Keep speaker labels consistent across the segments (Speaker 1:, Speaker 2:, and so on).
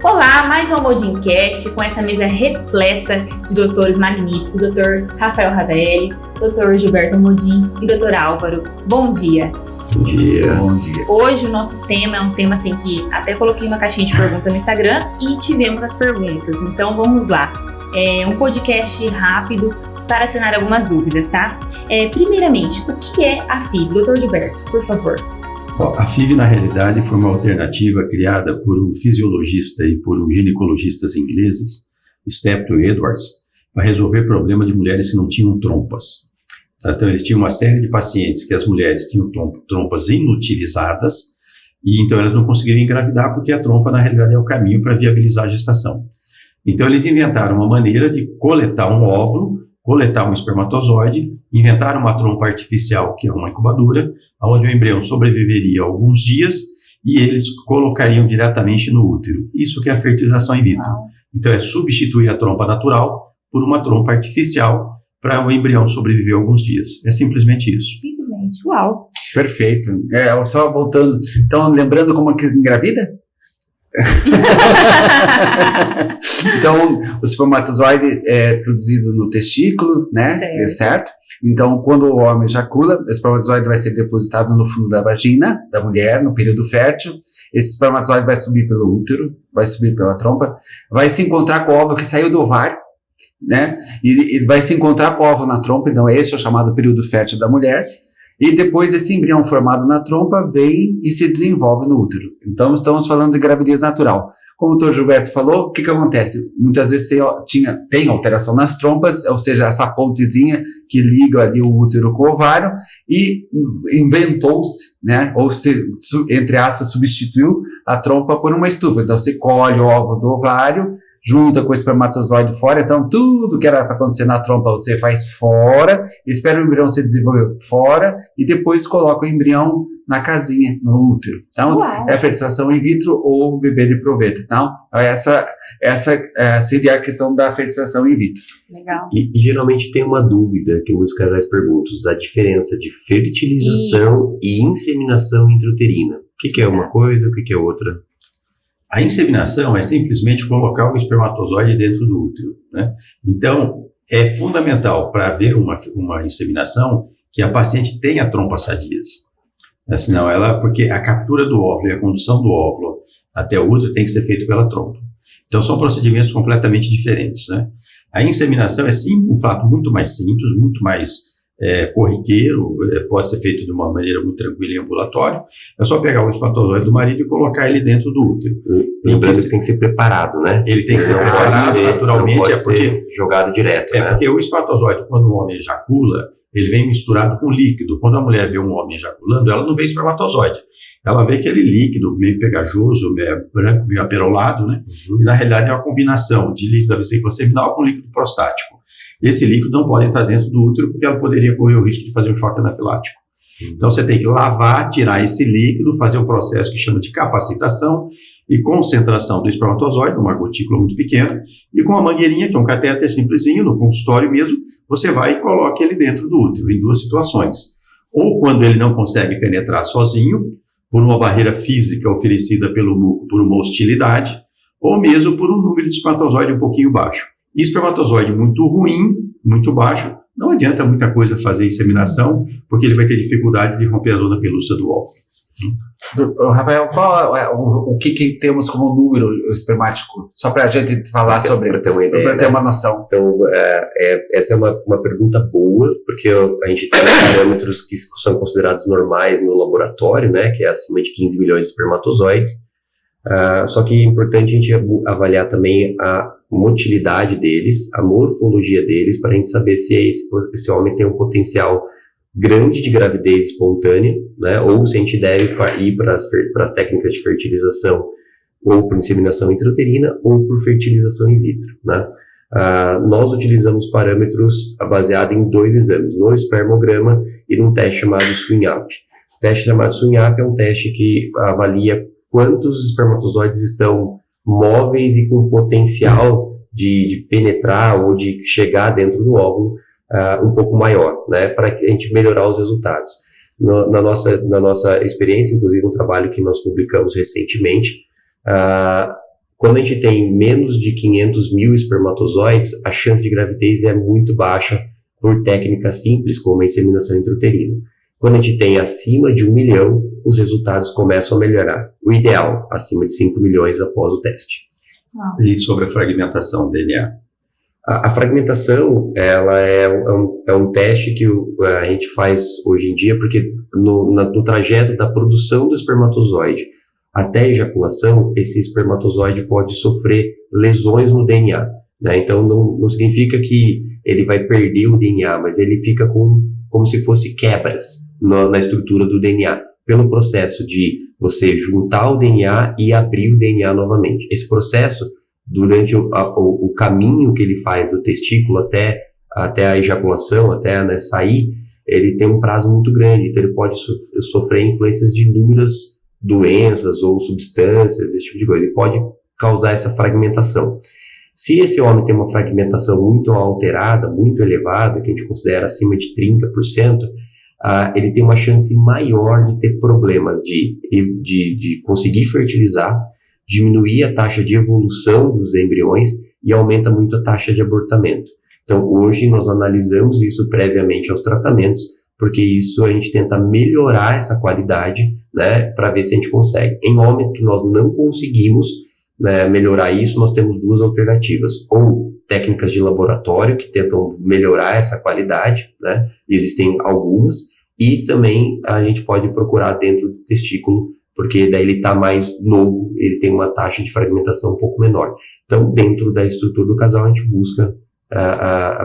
Speaker 1: Olá, mais um Almodincast com essa mesa repleta de doutores magníficos, Dr. Rafael Ravelli, Dr. Gilberto Almodin e Dr. Álvaro. Bom dia!
Speaker 2: Bom dia.
Speaker 3: Bom dia.
Speaker 1: Hoje o nosso tema é um tema assim que até coloquei uma caixinha de perguntas no Instagram e tivemos as perguntas. Então vamos lá. É um podcast rápido para sanar algumas dúvidas, tá? Primeiramente, o que é a FIV? Dr. Gilberto, por favor.
Speaker 3: A FIV, na realidade, foi uma alternativa criada por um fisiologista e por um ginecologistas ingleses, Steptoe e Edwards, para resolver problema de mulheres que não tinham trompas. Então, eles tinham uma série de pacientes que as mulheres tinham trompas inutilizadas e então elas não conseguiriam engravidar porque a trompa, na realidade, é o caminho para viabilizar a gestação. Então, eles inventaram uma maneira de coletar um óvulo, coletar um espermatozoide, inventaram uma trompa artificial, que é uma incubadora, onde o embrião sobreviveria alguns dias e eles colocariam diretamente no útero. Isso que é a fertilização in vitro. Então, é substituir a trompa natural por uma trompa artificial para o embrião sobreviver alguns dias. É simplesmente isso.
Speaker 1: Simplesmente. Uau!
Speaker 2: Perfeito. Só voltando, então, lembrando como que engravida? Então, o espermatozoide é produzido no testículo, né? Certo? Então, quando o homem ejacula, o espermatozoide vai ser depositado no fundo da vagina da mulher, no período fértil. Esse espermatozoide vai subir pelo útero, vai subir pela trompa, vai se encontrar com o óvulo que saiu do ovário, né? E vai se encontrar com o óvulo na trompa, então esse é o chamado período fértil da mulher. E depois esse embrião formado na trompa vem e se desenvolve no útero. Então estamos falando de gravidez natural. Como o Dr. Gilberto falou, o que acontece? Muitas vezes tem alteração nas trompas, ou seja, essa pontezinha que liga ali o útero com o ovário, e inventou-se, né, ou se, entre aspas, substituiu a trompa por uma estufa. Então você colhe o óvulo do ovário, junta com o espermatozoide fora, então tudo que era para acontecer na trompa você faz fora, espera o embrião se desenvolver fora e depois coloca o embrião na casinha, no útero. Então, é a fertilização in vitro ou bebê de proveta. Então, essa seria a questão da fertilização in vitro.
Speaker 1: Legal.
Speaker 2: E geralmente tem uma dúvida que muitos casais perguntam da diferença de fertilização e inseminação intrauterina. O que é uma coisa, o que é outra?
Speaker 3: A inseminação é simplesmente colocar o espermatozoide dentro do útero, né? Então, é fundamental para haver uma inseminação que a paciente tenha trompas sadias. Senão porque a captura do óvulo e a condução do óvulo até o útero tem que ser feito pela trompa. Então, são procedimentos completamente diferentes, né? A inseminação é um fato muito mais simples, muito mais corriqueiro, pode ser feito de uma maneira muito tranquila em ambulatório. É só pegar o espermatozoide do marido e colocar ele dentro do útero.
Speaker 2: Lembrando que tem que ser preparado, né?
Speaker 3: Ele tem que ser preparado naturalmente.
Speaker 2: Não pode ser jogado direto, né?
Speaker 3: Porque o espermatozoide, quando o homem ejacula, ele vem misturado com líquido. Quando a mulher vê um homem ejaculando, ela não vê espermatozoide. Ela vê aquele líquido meio pegajoso, meio branco, meio aperolado, né? E na realidade é uma combinação de líquido da vesícula seminal com líquido prostático. Esse líquido não pode entrar dentro do útero porque ela poderia correr o risco de fazer um choque anafilático. Então você tem que lavar, tirar esse líquido, fazer um processo que chama de capacitação e concentração do espermatozoide, uma gotícula muito pequena, e com uma mangueirinha, que é um catéter simplesinho, no consultório mesmo, você vai e coloca ele dentro do útero, em duas situações. Ou quando ele não consegue penetrar sozinho, por uma barreira física oferecida pelo muco, por uma hostilidade, ou mesmo por um número de espermatozoide um pouquinho baixo. E espermatozoide muito ruim, muito baixo, não adianta muita coisa fazer inseminação, porque ele vai ter dificuldade de romper a zona pelúcida do óvulo.
Speaker 2: Rafael, o que temos como número espermático? Só para a gente falar sobre, para ter uma ideia, para ter uma noção.
Speaker 4: Então, essa é uma pergunta boa, porque a gente tem parâmetros que são considerados normais no laboratório, né, que é acima de 15 milhões de espermatozoides. Só que é importante a gente avaliar também a motilidade deles, a morfologia deles, para a gente saber se esse homem tem um potencial grande de gravidez espontânea, né, ou se a gente deve ir para as técnicas de fertilização ou por inseminação intrauterina ou por fertilização in vitro, né. Nós utilizamos parâmetros baseados em 2 exames, no espermograma e num teste chamado SwingUp. O teste chamado SwingUp é um teste que avalia quantos espermatozoides estão móveis e com potencial de penetrar ou de chegar dentro do óvulo um pouco maior, né, para a gente melhorar os resultados. Na nossa experiência, inclusive um trabalho que nós publicamos recentemente, Quando a gente tem menos de 500 mil espermatozoides, a chance de gravidez é muito baixa por técnicas simples, como a inseminação intrauterina. Quando a gente tem acima de 1 milhão, os resultados começam a melhorar. O ideal, acima de 5 milhões após o teste.
Speaker 3: E sobre a fragmentação do DNA?
Speaker 4: A fragmentação, ela é um teste que a gente faz hoje em dia, porque no trajeto da produção do espermatozoide até a ejaculação, esse espermatozoide pode sofrer lesões no DNA, né? Então, não significa que ele vai perder o DNA, mas ele fica como se fosse quebras na estrutura do DNA, pelo processo de você juntar o DNA e abrir o DNA novamente. Esse processo, durante o caminho que ele faz do testículo até a ejaculação, até, né, sair, ele tem um prazo muito grande, então ele pode sofrer influências de inúmeras doenças ou substâncias, esse tipo de coisa. Ele pode causar essa fragmentação. Se esse homem tem uma fragmentação muito alterada, muito elevada, que a gente considera acima de 30%, ele tem uma chance maior de ter problemas de conseguir fertilizar, diminuir a taxa de evolução dos embriões e aumenta muito a taxa de abortamento. Então, hoje nós analisamos isso previamente aos tratamentos, porque isso a gente tenta melhorar essa qualidade, né, para ver se a gente consegue. Em homens que nós não conseguimos, né, melhorar isso, nós temos duas alternativas, ou técnicas de laboratório que tentam melhorar essa qualidade, né, existem algumas, e também a gente pode procurar dentro do testículo, porque daí ele está mais novo, ele tem uma taxa de fragmentação um pouco menor. Então, dentro da estrutura do casal, a gente busca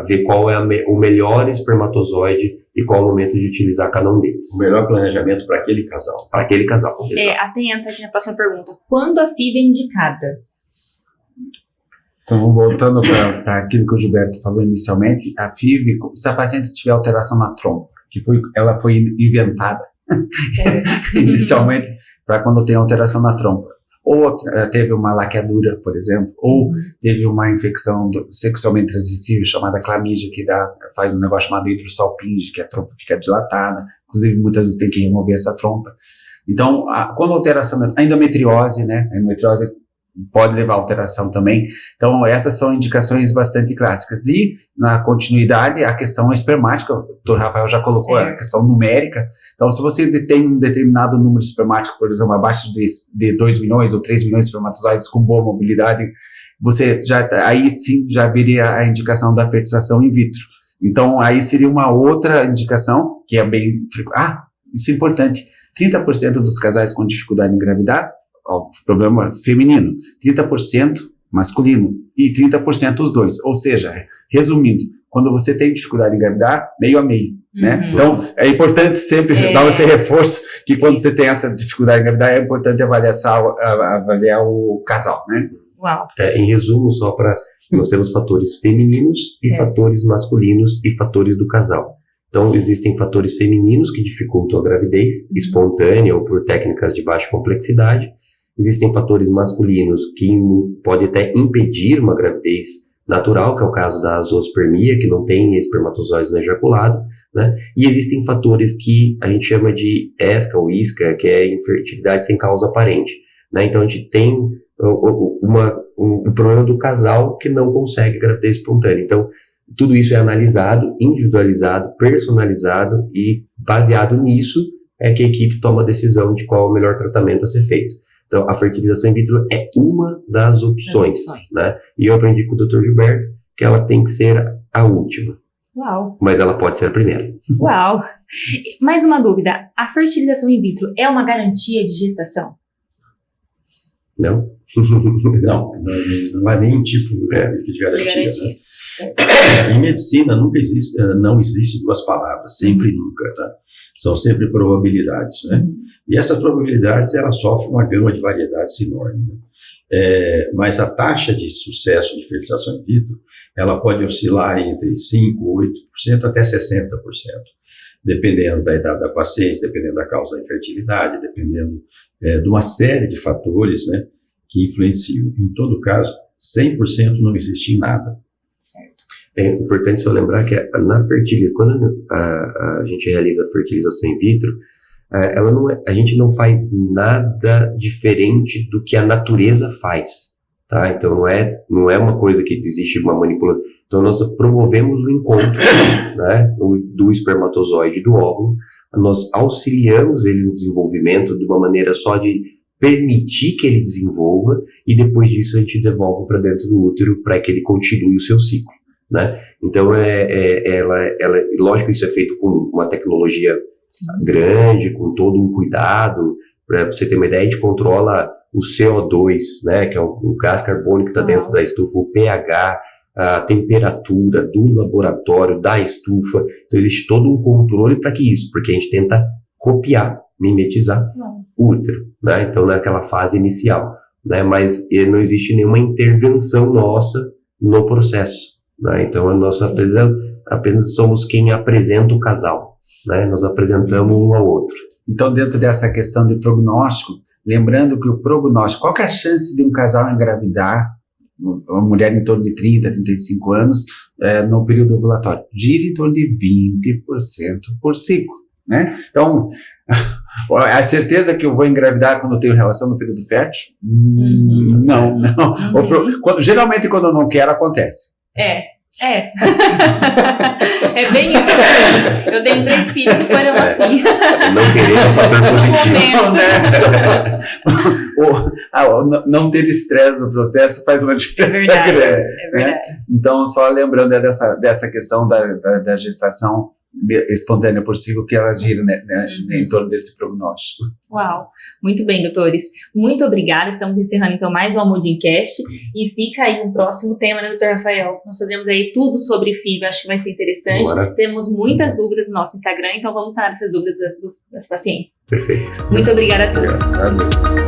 Speaker 4: ver qual é o melhor espermatozoide e qual é o momento de utilizar cada um deles.
Speaker 3: O melhor planejamento para aquele casal.
Speaker 4: Para aquele casal.
Speaker 1: Atenta aqui na próxima pergunta. Quando a FIV é indicada?
Speaker 2: Então, voltando para aquilo que o Gilberto falou inicialmente, a FIV, se a paciente tiver alteração na trompa, ela foi inventada inicialmente para quando tem alteração na trompa, ou teve uma laqueadura, por exemplo, ou teve uma infecção sexualmente transmissível chamada clamídia, que faz um negócio chamado hidrossalpinge, que a trompa fica dilatada, inclusive muitas vezes tem que remover essa trompa. Então, quando a alteração da endometriose, né, a endometriose pode levar a alteração também. Então, essas são indicações bastante clássicas. E, na continuidade, a questão espermática, o Dr. Rafael já colocou a questão numérica. Então, se você tem um determinado número espermático, por exemplo, abaixo de 2 milhões ou 3 milhões de espermatozoides com boa mobilidade, você aí sim já viria a indicação da fertilização in vitro. Então, aí seria uma outra indicação, que é bem frequente. Isso é importante. 30% dos casais com dificuldade em engravidar, problema feminino, 30% masculino e 30% os dois. Ou seja, resumindo, quando você tem dificuldade em engravidar, meio a meio, né? Então, é importante sempre dar esse reforço que quando você tem essa dificuldade em engravidar, é importante avaliar o casal, né?
Speaker 1: Uau.
Speaker 4: Em resumo, só para nós temos fatores femininos e fatores masculinos e fatores do casal. Então, existem fatores femininos que dificultam a gravidez espontânea ou por técnicas de baixa complexidade. Existem fatores masculinos que podem até impedir uma gravidez natural, que é o caso da zoospermia, que não tem espermatozoides no ejaculado, né? E existem fatores que a gente chama de ESCA ou ISCA, que é infertilidade sem causa aparente, né? Então, a gente tem o problema do casal que não consegue gravidez espontânea. Então, tudo isso é analisado, individualizado, personalizado e baseado nisso é que a equipe toma a decisão de qual é o melhor tratamento a ser feito. Então, a fertilização in vitro é uma das opções, né? E eu aprendi com o Dr. Gilberto que ela tem que ser a última.
Speaker 1: Uau.
Speaker 4: Mas ela pode ser a primeira.
Speaker 1: Uau. Mais uma dúvida. A fertilização in vitro é uma garantia de gestação?
Speaker 3: Não. Não é nenhum tipo de garantia. Em medicina não existe duas palavras, sempre e nunca, tá? São sempre probabilidades, né? E essas probabilidades, elas sofrem uma gama de variedades enorme, né? Mas a taxa de sucesso de fertilização in vitro, ela pode oscilar entre 5%, 8% até 60%, dependendo da idade da paciente, dependendo da causa da infertilidade, dependendo de uma série de fatores, né, que influenciam. Em todo caso, 100% não existe em nada.
Speaker 1: Certo.
Speaker 4: É importante só lembrar que na fertilização, quando a gente realiza a fertilização in vitro, a gente não faz nada diferente do que a natureza faz, tá? Então não é uma coisa que existe uma manipulação. Então nós promovemos o encontro, né, do espermatozoide e do óvulo, nós auxiliamos ele no desenvolvimento de uma maneira só de permitir que ele desenvolva, e depois disso a gente devolve para dentro do útero para que ele continue o seu ciclo, né? Então lógico, isso é feito com uma tecnologia grande, com todo um cuidado. Para você ter uma ideia, a gente controla o CO2, né, que é o gás carbônico que está dentro da estufa, o pH, a temperatura do laboratório, da estufa. Então existe todo um controle para que isso, porque a gente tenta copiar, mimetizar o útero, né? Então naquela fase inicial, né? Mas não existe nenhuma intervenção nossa no processo, né? Então nós apenas somos quem apresenta o casal, né? Nós apresentamos um ao outro.
Speaker 2: Então, dentro dessa questão de prognóstico, lembrando que o prognóstico, qual que é a chance de um casal engravidar, uma mulher em torno de 30, 35 anos, no período ovulatório? Gira em torno de 20% por ciclo, né? Então, a certeza que eu vou engravidar quando eu tenho relação no período fértil? Não. Geralmente, quando eu não quero, acontece.
Speaker 1: É bem isso mesmo. Eu tenho 3 filhos e foram assim.
Speaker 4: Não querer é um fator positivo,
Speaker 2: né? Não ter estresse no processo faz uma diferença grande. É verdade. Né? Então, só lembrando dessa questão da gestação espontânea por ciclo, que ela gira, né, em torno desse prognóstico.
Speaker 1: Uau, muito bem, doutores. Muito obrigada. Estamos encerrando então mais um Almudincast e fica aí um próximo tema, né, doutor Rafael? Nós fazemos aí tudo sobre FIV, acho que vai ser interessante. Bora. Temos muitas dúvidas no nosso Instagram, então vamos sanar essas dúvidas das pacientes.
Speaker 4: Perfeito.
Speaker 1: Muito obrigada a todos.
Speaker 2: Obrigado.